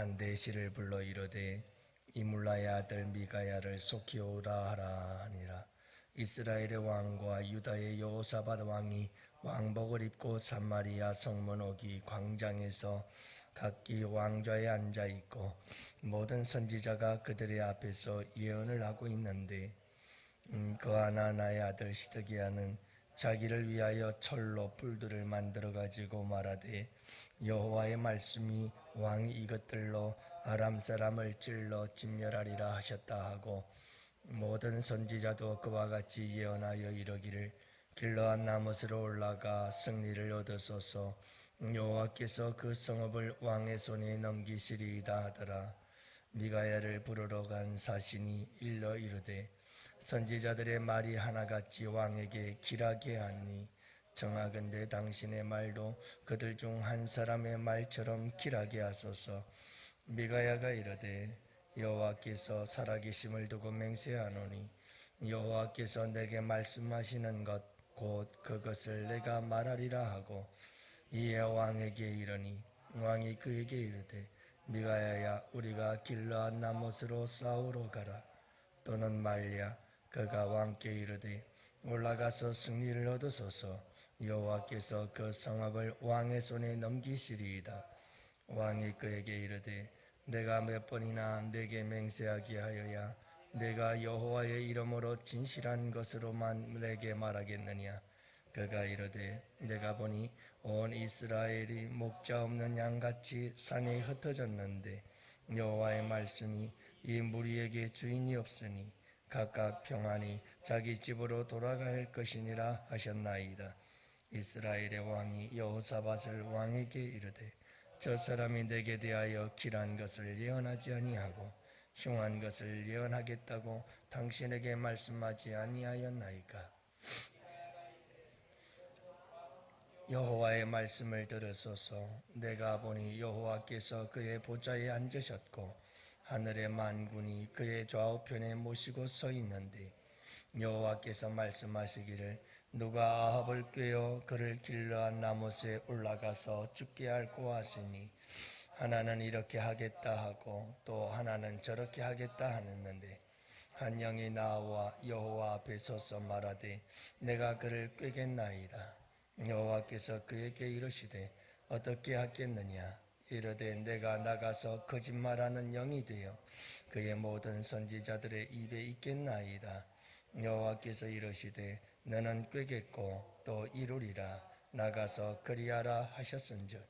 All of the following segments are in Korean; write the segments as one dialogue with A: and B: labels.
A: 한데 시를 불러 이르되 이물라의 아들 미가야를 속히 오라 하라 하니라. 이스라엘의 왕과 유다의 여호사밧 왕이 왕복을 입고 사마리아 성문 어기 광장에서 각기 왕좌에 앉아 있고 모든 선지자가 그들의 앞에서 예언을 하고 있는데 그 하나나의 아들 시드기야는 자기를 위하여 철로 뿔들을 만들어 가지고 말하되 여호와의 말씀이 왕이 이것들로 아람 사람을 찔러 진멸하리라 하셨다 하고 모든 선지자도 그와 같이 예언하여 이르기를 길르앗 나못으로 올라가 승리를 얻으소서 여호와께서 그 성읍을 왕의 손에 넘기시리이다 하더라. 미가야를 부르러 간 사신이 일러 이르되 선지자들의 말이 하나같이 왕에게 길하게 하니 정하건대 당신의 말도 그들 중 한 사람의 말처럼 길하게 하소서. 미가야가 이르되 여호와께서 살아계심을 두고 맹세하노니 여호와께서 내게 말씀하시는 것 곧 그것을 내가 말하리라 하고 이에 왕에게 이르니 왕이 그에게 이르되 미가야야 우리가 길르앗 나못으로 싸우러 가라. 또는 말랴 그가 왕께 이르되 올라가서 승리를 얻으소서 여호와께서 그 성읍을 왕의 손에 넘기시리이다. 왕이 그에게 이르되 내가 몇 번이나 내게 맹세하게 하여야 내가 여호와의 이름으로 진실한 것으로만 내게 말하겠느냐. 그가 이르되 내가 보니 온 이스라엘이 목자 없는 양같이 산에 흩어졌는데 여호와의 말씀이 이 무리에게 주인이 없으니 각각 평안히 자기 집으로 돌아갈 것이니라 하셨나이다. 이스라엘의 왕이 여호사밧을 왕에게 이르되 저 사람이 내게 대하여 길한 것을 예언하지 아니하고 흉한 것을 예언하겠다고 당신에게 말씀하지 아니하였나이까. 여호와의 말씀을 들으소서. 내가 보니 여호와께서 그의 보좌에 앉으셨고 하늘의 만군이 그의 좌우편에 모시고 서 있는데 여호와께서 말씀하시기를 누가 아합을 꾀어 그를 길르앗 나못에 올라가서 죽게 할꼬 하시니 하나는 이렇게 하겠다 하고 또 하나는 저렇게 하겠다 하였는데 한 영이 나와 여호와 앞에 서서 말하되 내가 그를 꾀겠나이다. 여호와께서 그에게 이르시되 어떻게 하겠느냐. 이르되 내가 나가서 거짓말하는 영이 되어 그의 모든 선지자들의 입에 있겠나이다. 여호와께서 이르시되 너는 꾀겠고 또 이루리라. 나가서 그리하라 하셨은즉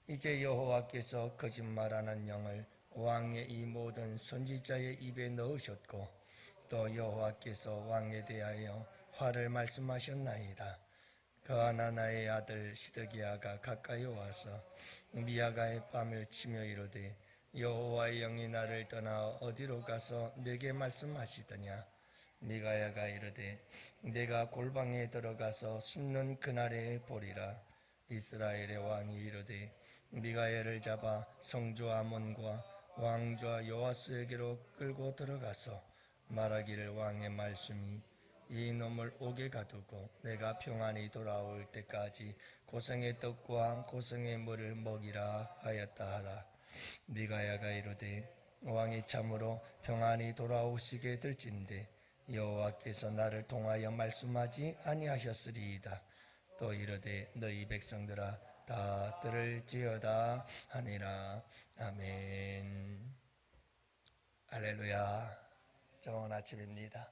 A: 이제 여호와께서 거짓말하는 영을 왕의 이 모든 선지자의 입에 넣으셨고 또 여호와께서 왕에 대하여 화를 말씀하셨나이다. 그 하나나의 아들 시드기야가 가까이 와서 미아가의 뺨을 치며 이르되 여호와의 영이 나를 떠나 어디로 가서 내게 말씀하시더냐. 미가야가 이르되 내가 골방에 들어가서 숨는 그날에 보리라. 이스라엘의 왕이 이르되 미가야를 잡아 성주 아몬과 왕좌 요아스에게로 끌고 들어가서 말하기를 왕의 말씀이 이 놈을 옥에 가두고 내가 평안히 돌아올 때까지 고생의 떡과 고생의 물을 먹이라 하였다 하라. 미가야가 이르되 왕이 참으로 평안히 돌아오시게 될진데 여호와께서 나를 통하여 말씀하지 아니하셨으리이다. 또 이르되 너희 백성들아 다 들을지어다 하니라. 아멘. 할렐루야. 좋은 아침입니다.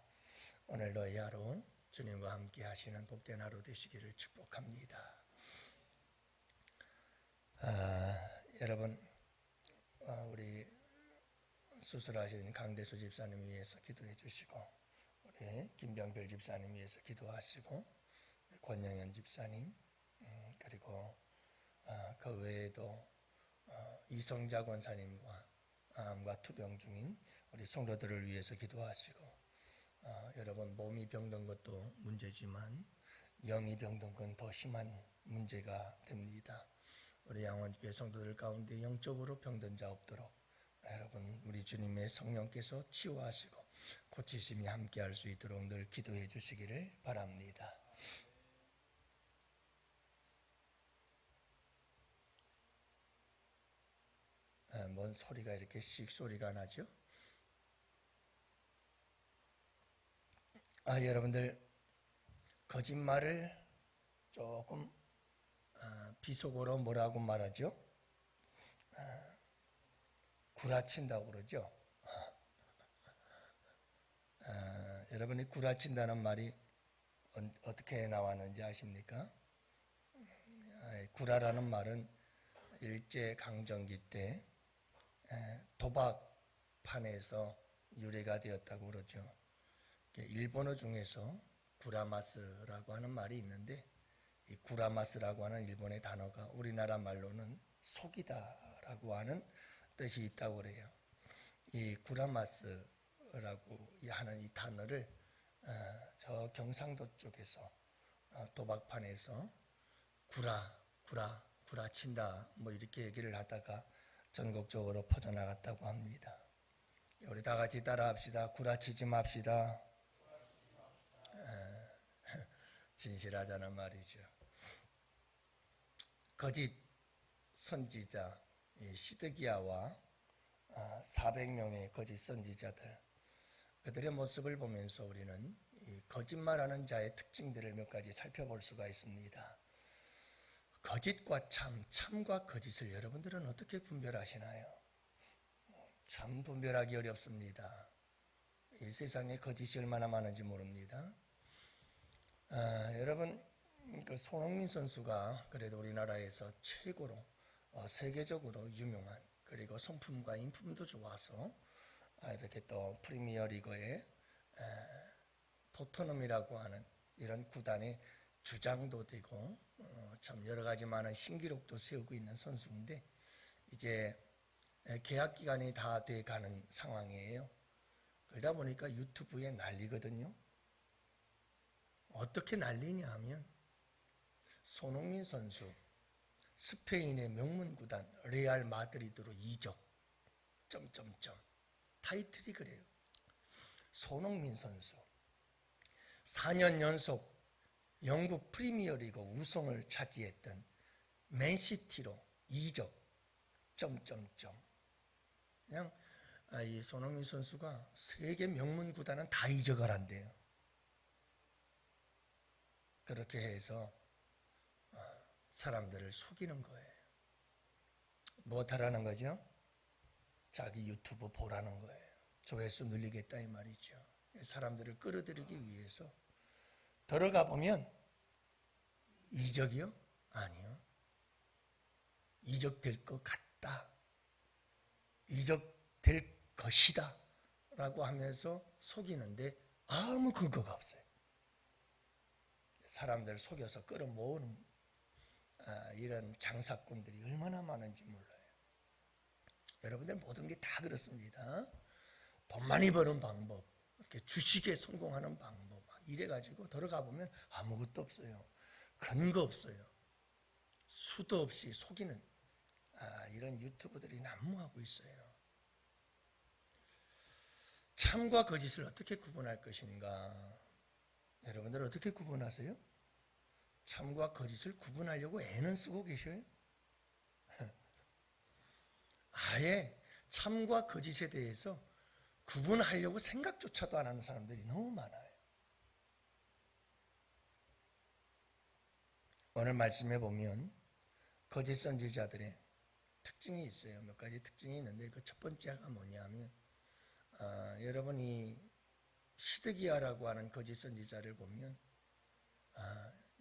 A: 오늘도 이 하루 주님과 함께 하시는 복된 하루 되시기를 축복합니다. 여러분 우리 수술하신 강대수 집사님 위해서 기도해 주시고 우리 김병별 집사님 위해서 기도하시고 권영현 집사님 그리고 그 외에도 이성자 권사님과 암과 투병 중인 우리 성도들을 위해서 기도하시고 여러분 몸이 병든 것도 문제지만 영이 병든 건 더 심한 문제가 됩니다. 우리 양원교회 성도들 가운데 영적으로 병든 자 없도록 여러분 우리 주님의 성령께서 치유하시고 고치심이 함께할 수 있도록 늘 기도해 주시기를 바랍니다. 뭔 소리가 이렇게 씩 소리가 나죠? 여러분들 거짓말을 조금 비속어로 뭐라고 말하죠? 구라친다고 그러죠. 여러분이 구라친다는 말이 어떻게 나왔는지 아십니까? 구라라는 말은 일제강점기 때 도박판에서 유래가 되었다고 그러죠. 일본어 중에서 구라마스라고 하는 말이 있는데, 이 구라마스라고 하는 일본의 단어가 우리나라 말로는 속이다라고 하는 뜻이 있다고 그래요. 이 구라마스라고 하는 이 단어를 저 경상도 쪽에서 도박판에서 구라친다 뭐 이렇게 얘기를 하다가 전국적으로 퍼져나갔다고 합니다. 우리 다 같이 따라합시다. 구라치지 맙시다. 진실하자는 말이죠. 거짓 선지자 시드기야와 400명의 거짓 선지자들, 그들의 모습을 보면서 우리는 이 거짓말하는 자의 특징들을 몇 가지 살펴볼 수가 있습니다. 거짓과 참과 거짓을 여러분들은 어떻게 분별하시나요? 참 분별하기 어렵습니다. 이 세상에 거짓이 얼마나 많은지 모릅니다. 여러분, 그 손흥민 선수가 그래도 우리나라에서 최고로 세계적으로 유명한, 그리고 성품과 인품도 좋아서 이렇게 또 프리미어 리그의 토트넘이라고 하는 이런 구단의 주장도 되고 참 여러 가지 많은 신기록도 세우고 있는 선수인데, 이제 계약 기간이 다 돼 가는 상황이에요. 그러다 보니까 유튜브에 난리거든요. 어떻게 난리냐 하면, 손흥민 선수 스페인의 명문 구단 레알 마드리드로 이적 타이틀이 그래요. 손흥민 선수 4년 연속 영국 프리미어리그 우승을 차지했던 맨시티로 이적 그냥 이 손흥민 선수가 세계 명문 구단은 다 이적을 한대요. 그렇게 해서 사람들을 속이는 거예요. 무엇하라는 거죠? 자기 유튜브 보라는 거예요. 조회수 늘리겠다 이 말이죠. 사람들을 끌어들이기 위해서. 들어가 보면 이적이요? 아니요. 이적될 것 같다. 이적될 것이다. 라고 하면서 속이는데 아무 근거가 없어요. 사람들 속여서 끌어모으는 이런 장사꾼들이 얼마나 많은지 몰라요. 여러분들 모든 게 다 그렇습니다. 돈 많이 버는 방법, 이렇게 주식에 성공하는 방법, 이래가지고 들어가 보면 아무것도 없어요. 근거 없어요. 수도 없이 속이는 이런 유튜브들이 난무하고 있어요. 참과 거짓을 어떻게 구분할 것인가? 여러분들 어떻게 구분하세요? 참과 거짓을 구분하려고 애는 쓰고 계셔요? 아예 참과 거짓에 대해서 구분하려고 생각조차도 안 하는 사람들이 너무 많아요. 오늘 말씀해 보면 거짓 선지자들의 특징이 있어요. 몇 가지 특징이 있는데 그 첫 번째가 뭐냐면 여러분이 시드기야라고 하는 거짓 선지자를 보면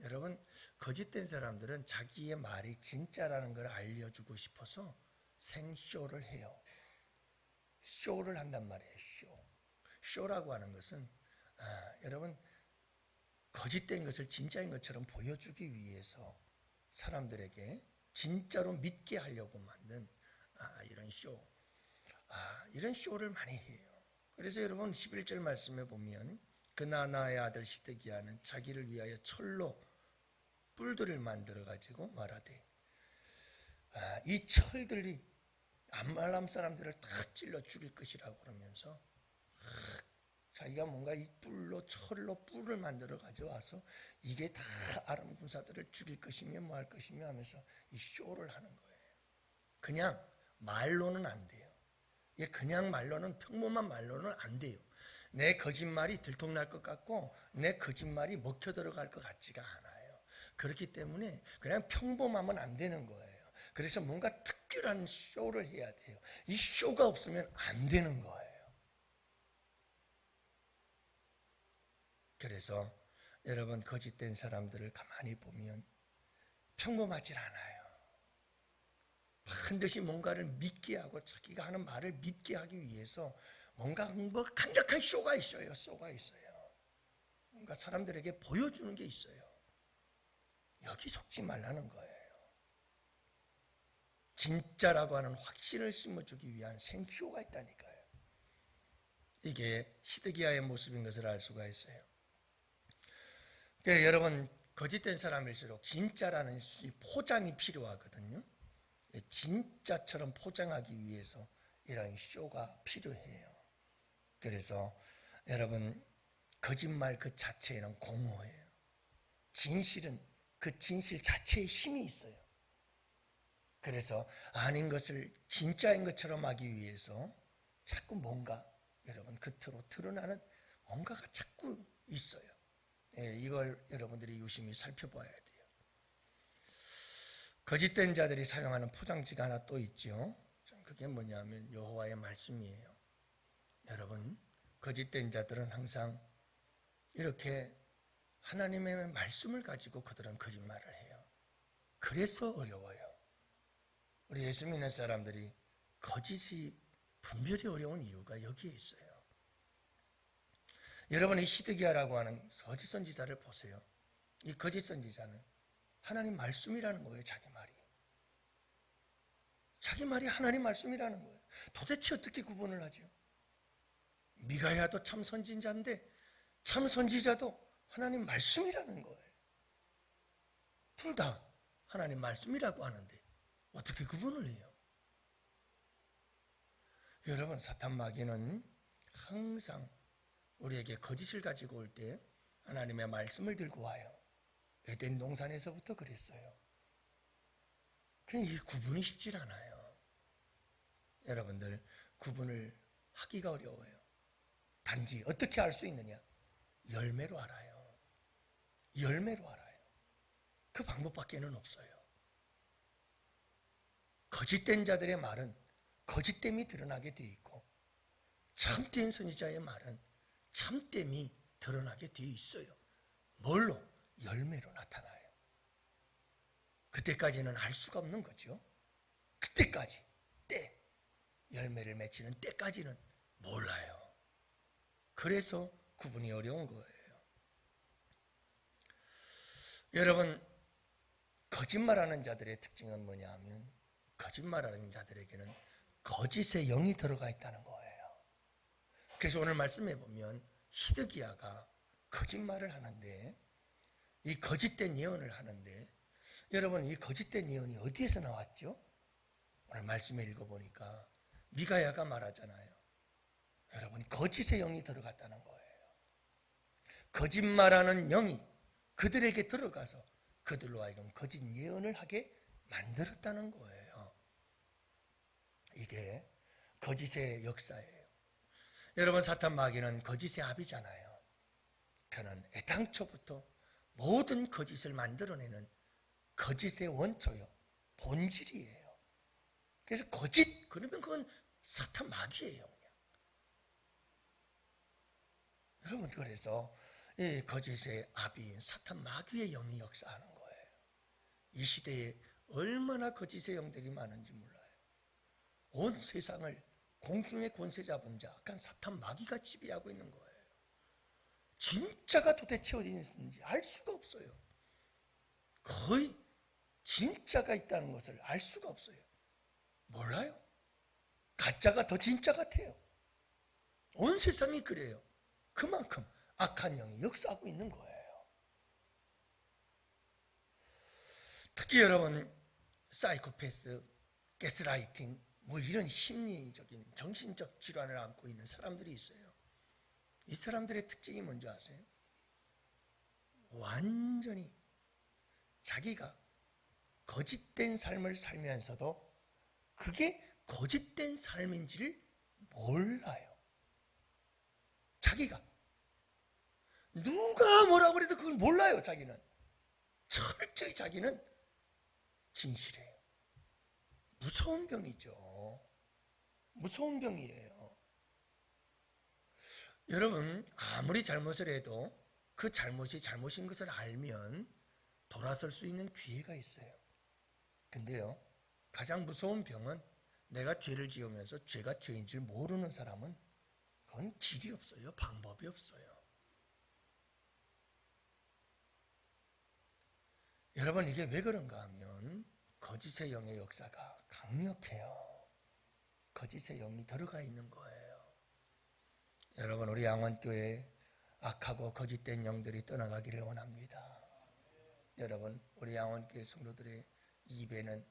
A: 여러분, 거짓된 사람들은 자기의 말이 진짜라는 걸 알려주고 싶어서 생쇼를 해요. 쇼를 한단 말이에요. 쇼라고 하는 것은 여러분, 거짓된 것을 진짜인 것처럼 보여주기 위해서 사람들에게 진짜로 믿게 하려고 만든 이런 쇼. 이런 쇼를 많이 해요. 그래서 여러분 11절 말씀에 보면 그나나의 아들 시드기야는 자기를 위하여 철로 뿔들을 만들어 가지고 말하되 이 철들이 암말람 사람들을 다 찔러 죽일 것이라고 그러면서 자기가 뭔가 이 철로 뿔을 만들어 가져와서 이게 다 아람 군사들을 죽일 것이며 뭐 할 것이며 하면서 이 쇼를 하는 거예요. 그냥 말로는 안 돼요. 이게 그냥 말로는, 평범한 말로는 안 돼요. 내 거짓말이 들통날 것 같고 내 거짓말이 먹혀 들어갈 것 같지가 않아요. 그렇기 때문에 그냥 평범하면 안 되는 거예요. 그래서 뭔가 특별한 쇼를 해야 돼요. 이 쇼가 없으면 안 되는 거예요. 그래서 여러분, 거짓된 사람들을 가만히 보면 평범하질 않아요. 반드시 뭔가를 믿게 하고 자기가 하는 말을 믿게 하기 위해서 뭔가 강력한 쇼가 있어요. 쇼가 있어요. 뭔가 사람들에게 보여주는 게 있어요. 여기 속지 말라는 거예요. 진짜라고 하는 확신을 심어주기 위한 생쇼가 있다니까요. 이게 시드기야의 모습인 것을 알 수가 있어요. 그러니까 여러분, 거짓된 사람일수록 진짜라는 포장이 필요하거든요. 진짜처럼 포장하기 위해서 이런 쇼가 필요해요. 그래서 여러분, 거짓말 그 자체에는 공허해요. 진실은 그 진실 자체에 힘이 있어요. 그래서 아닌 것을 진짜인 것처럼 하기 위해서 자꾸 뭔가 여러분 겉으로 드러나는 뭔가가 자꾸 있어요. 이걸 여러분들이 유심히 살펴봐야 돼요. 거짓된 자들이 사용하는 포장지가 하나 또 있죠. 그게 뭐냐면 여호와의 말씀이에요. 여러분, 거짓된 자들은 항상 이렇게 하나님의 말씀을 가지고 그들은 거짓말을 해요. 그래서 어려워요. 우리 예수 믿는 사람들이 거짓이 분별이 어려운 이유가 여기에 있어요. 여러분, 이 시드기야라고 하는 거짓 선지자를 보세요. 이 거짓 선지자는 하나님 말씀이라는 거예요. 자기 말이. 자기 말이 하나님 말씀이라는 거예요. 도대체 어떻게 구분을 하죠? 미가야도 참 선지자인데 참 선지자도 하나님 말씀이라는 거예요. 둘 다 하나님 말씀이라고 하는데 어떻게 구분을 해요? 여러분, 사탄 마귀는 항상 우리에게 거짓을 가지고 올 때 하나님의 말씀을 들고 와요. 에덴 동산에서부터 그랬어요. 그냥 이 구분이 쉽지 않아요. 여러분들, 구분을 하기가 어려워요. 단지 어떻게 알 수 있느냐? 열매로 알아요. 열매로 알아요. 그 방법밖에는 없어요. 거짓된 자들의 말은 거짓됨이 드러나게 되어 있고 참된 선지자의 말은 참됨이 드러나게 되어 있어요. 뭘로? 열매로 나타나요. 그때까지는 알 수가 없는 거죠. 그때까지, 열매를 맺히는 때까지는 몰라요. 그래서 구분이 어려운 거예요. 여러분, 거짓말하는 자들의 특징은 뭐냐 하면 거짓말하는 자들에게는 거짓의 영이 들어가 있다는 거예요. 그래서 오늘 말씀해 보면 시드기야가 거짓말을 하는데 이 거짓된 예언을 하는데 여러분, 이 거짓된 예언이 어디에서 나왔죠? 오늘 말씀을 읽어보니까 미가야가 말하잖아요. 여러분, 거짓의 영이 들어갔다는 거예요. 거짓말하는 영이 그들에게 들어가서 그들로 하여금 거짓 예언을 하게 만들었다는 거예요. 이게 거짓의 역사예요. 여러분, 사탄 마귀는 거짓의 아비잖아요. 그는 애당초부터 모든 거짓을 만들어내는 거짓의 원초요, 본질이에요. 그래서 거짓, 그러면 그건 사탄 마귀예요. 그냥. 여러분, 그래서 이 거짓의 아비인 사탄 마귀의 영이 역사하는 거예요. 이 시대에 얼마나 거짓의 영들이 많은지 몰라요. 온 세상을 공중의 권세 잡은 자, 약간 사탄 마귀가 지배하고 있는 거예요. 진짜가 도대체 어디 있는지 알 수가 없어요. 거의 진짜가 있다는 것을 알 수가 없어요. 몰라요. 가짜가 더 진짜 같아요. 온 세상이 그래요. 그만큼 악한 영이 역사하고 있는 거예요. 특히 여러분, 사이코패스, 가스라이팅, 뭐 이런 심리적인 정신적 질환을 앓고 있는 사람들이 있어요. 이 사람들의 특징이 뭔지 아세요? 완전히 자기가 거짓된 삶을 살면서도 그게 거짓된 삶인지를 몰라요. 자기가 누가 뭐라고 해도 그걸 몰라요. 자기는 철저히 자기는 진실해요. 무서운 병이죠. 무서운 병이에요. 여러분, 아무리 잘못을 해도 그 잘못이 잘못인 것을 알면 돌아설 수 있는 기회가 있어요. 근데요, 가장 무서운 병은 내가 죄를 지으면서 죄가 죄인 줄 모르는 사람은 그건 길이 없어요. 방법이 없어요. 여러분, 이게 왜 그런가 하면 거짓의 영의 역사가 강력해요. 거짓의 영이 들어가 있는 거예요. 여러분, 우리 양원교회 악하고 거짓된 영들이 떠나가기를 원합니다. 여러분, 우리 양원교회 성도들의 입에는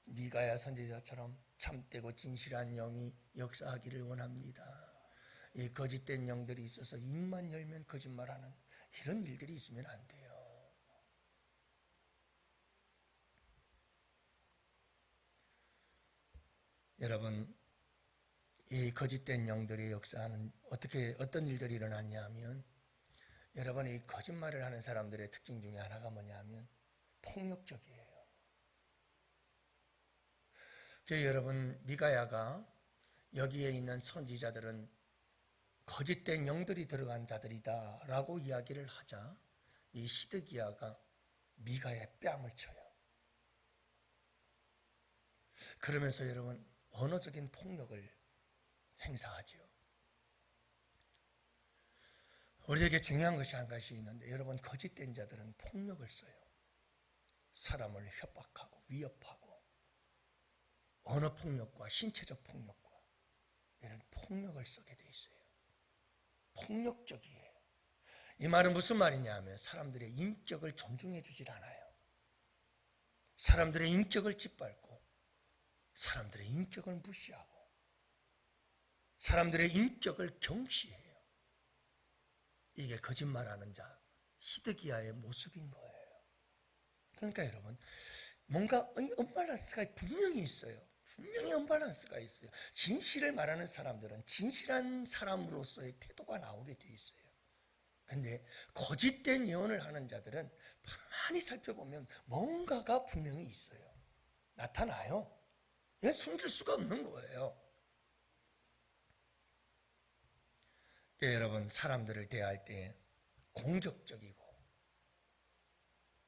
A: 미가야 선지자처럼 참되고 진실한 영이 역사하기를 원합니다. 이 거짓된 영들이 있어서 입만 열면 거짓말하는 이런 일들이 있으면 안 돼요. 여러분, 이 거짓된 영들이 역사하는 어떤 일들이 일어났냐 하면, 여러분, 이 거짓말을 하는 사람들의 특징 중에 하나가 뭐냐 하면 폭력적이에요. 여러분, 미가야가 여기에 있는 선지자들은 거짓된 영들이 들어간 자들이다 라고 이야기를 하자 이 시드기야가 미가야의 뺨을 쳐요. 그러면서 여러분, 언어적인 폭력을 행사하죠. 우리에게 중요한 것이 한 가지 있는데, 여러분, 거짓된 자들은 폭력을 써요. 사람을 협박하고 위협하고 언어 폭력과 신체적 폭력과 이런 폭력을 쓰게 돼 있어요. 폭력적이에요. 이 말은 무슨 말이냐 하면 사람들의 인격을 존중해 주질 않아요. 사람들의 인격을 짓밟고 사람들의 인격을 무시하고 사람들의 인격을 경시해요. 이게 거짓말하는 자 시드기야의 모습인 거예요. 그러니까 여러분, 뭔가 언밸런스가 분명히 있어요. 분명히 언밸런스가 있어요. 진실을 말하는 사람들은 진실한 사람으로서의 태도가 나오게 돼 있어요. 근데 거짓된 예언을 하는 자들은 가만히 살펴보면 뭔가가 분명히 있어요. 나타나요. 숨길 수가 없는 거예요. 여러분, 사람들을 대할 때 공격적이고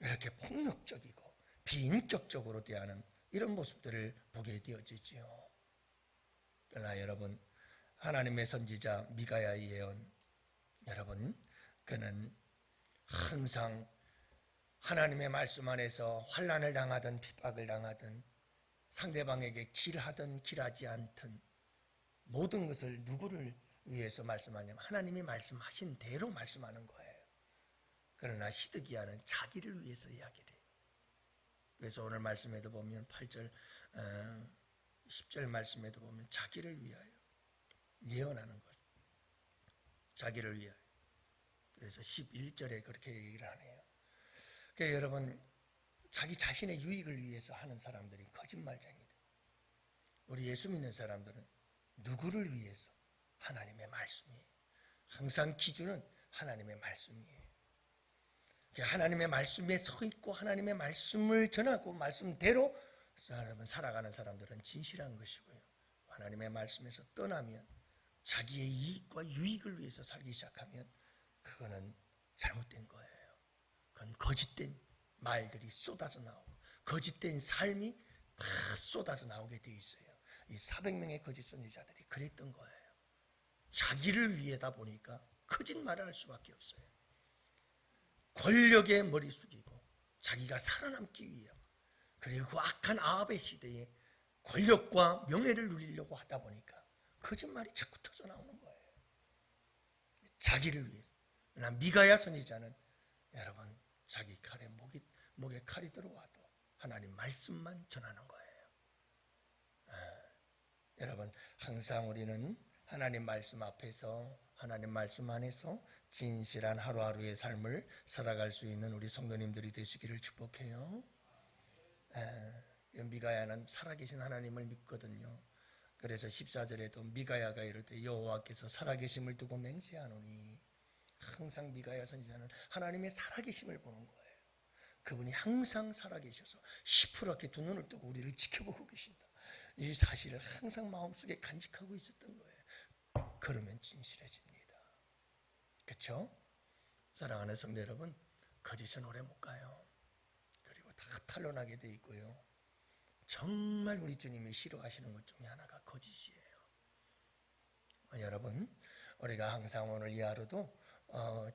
A: 이렇게 폭력적이고 비인격적으로 대하는 이런 모습들을 보게 되어지지요. 그러나 여러분, 하나님의 선지자 미가야의 예언, 여러분, 그는 항상 하나님의 말씀 안에서 환난을 당하든 핍박을 당하든 상대방에게 길하든 길하지 않든 모든 것을 누구를 위해서 말씀하냐면 하나님이 말씀하신 대로 말씀하는 거예요. 그러나 시드기야는 자기를 위해서 이야기를 해요. 그래서 오늘 말씀에도 보면 8절, 10절 말씀에도 보면 자기를 위하여 예언하는 것. 자기를 위하여. 그래서 11절에 그렇게 얘기를 하네요. 그러니까 여러분, 자기 자신의 유익을 위해서 하는 사람들이 거짓말쟁이들. 우리 예수 믿는 사람들은 누구를 위해서? 하나님의 말씀이에요. 항상 기준은 하나님의 말씀이에요. 하나님의 말씀에 서 있고 하나님의 말씀을 전하고 말씀대로 살아가는 사람들은 진실한 것이고요. 하나님의 말씀에서 떠나면 자기의 이익과 유익을 위해서 살기 시작하면 그거는 잘못된 거예요. 그건 거짓된 말들이 쏟아져 나오고 거짓된 삶이 다 쏟아져 나오게 돼 있어요. 이 400명의 거짓 선지자들이 그랬던 거예요. 자기를 위해다 보니까 거짓말을 할 수밖에 없어요. 권력에 머리 숙이고 자기가 살아남기 위하여, 그리고 그 악한 아합의 시대에 권력과 명예를 누리려고 하다 보니까 거짓말이 자꾸 터져 나오는 거예요. 자기를 위해서. 그러나 미가야 선지자는 여러분, 자기 목에 칼이 들어와도 하나님 말씀만 전하는 거예요. 여러분, 항상 우리는 하나님 말씀 앞에서, 하나님 말씀 안에서 진실한 하루하루의 삶을 살아갈 수 있는 우리 성도님들이 되시기를 축복해요. 미가야는 살아계신 하나님을 믿거든요. 그래서 14절에도 미가야가 이르되 여호와께서 살아계심을 두고 맹세하노니, 항상 미가야 선지자는 하나님의 살아계심을 보는 거예요. 그분이 항상 살아계셔서 시퍼렇게 두 눈을 뜨고 우리를 지켜보고 계신다. 이 사실을 항상 마음속에 간직하고 있었던 거예요. 그러면 진실해집니다. 그렇죠? 사랑하는 성도 여러분, 거짓은 오래 못 가요. 그리고 다 탄로나게 돼 있고요. 정말 우리 주님이 싫어하시는 것 중에 하나가 거짓이에요. 여러분, 우리가 항상 오늘 이 하루도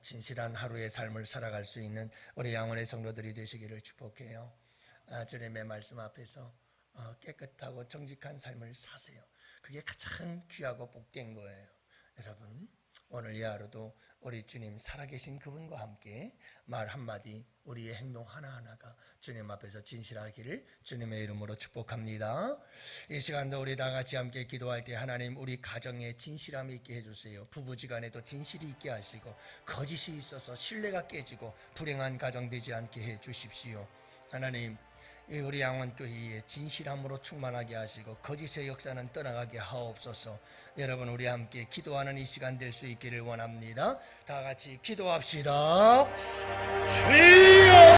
A: 진실한 하루의 삶을 살아갈 수 있는 우리 영혼의 성도들이 되시기를 축복해요. 주님의 말씀 앞에서 깨끗하고 정직한 삶을 사세요. 그게 가장 귀하고 복된 거예요. 여러분, 오늘 이 하루도 우리 주님 살아계신 그분과 함께 말 한마디, 우리의 행동 하나하나가 주님 앞에서 진실하기를 주님의 이름으로 축복합니다. 이 시간도 우리 다 같이 함께 기도할 때 하나님, 우리 가정에 진실함이 있게 해주세요. 부부지간에도 진실이 있게 하시고, 거짓이 있어서 신뢰가 깨지고 불행한 가정 되지 않게 해주십시오. 하나님, 우리 양원교회에 진실함으로 충만하게 하시고 거짓의 역사는 떠나가게 하옵소서. 여러분, 우리 함께 기도하는 이 시간 될 수 있기를 원합니다. 다 같이 기도합시다. 주여!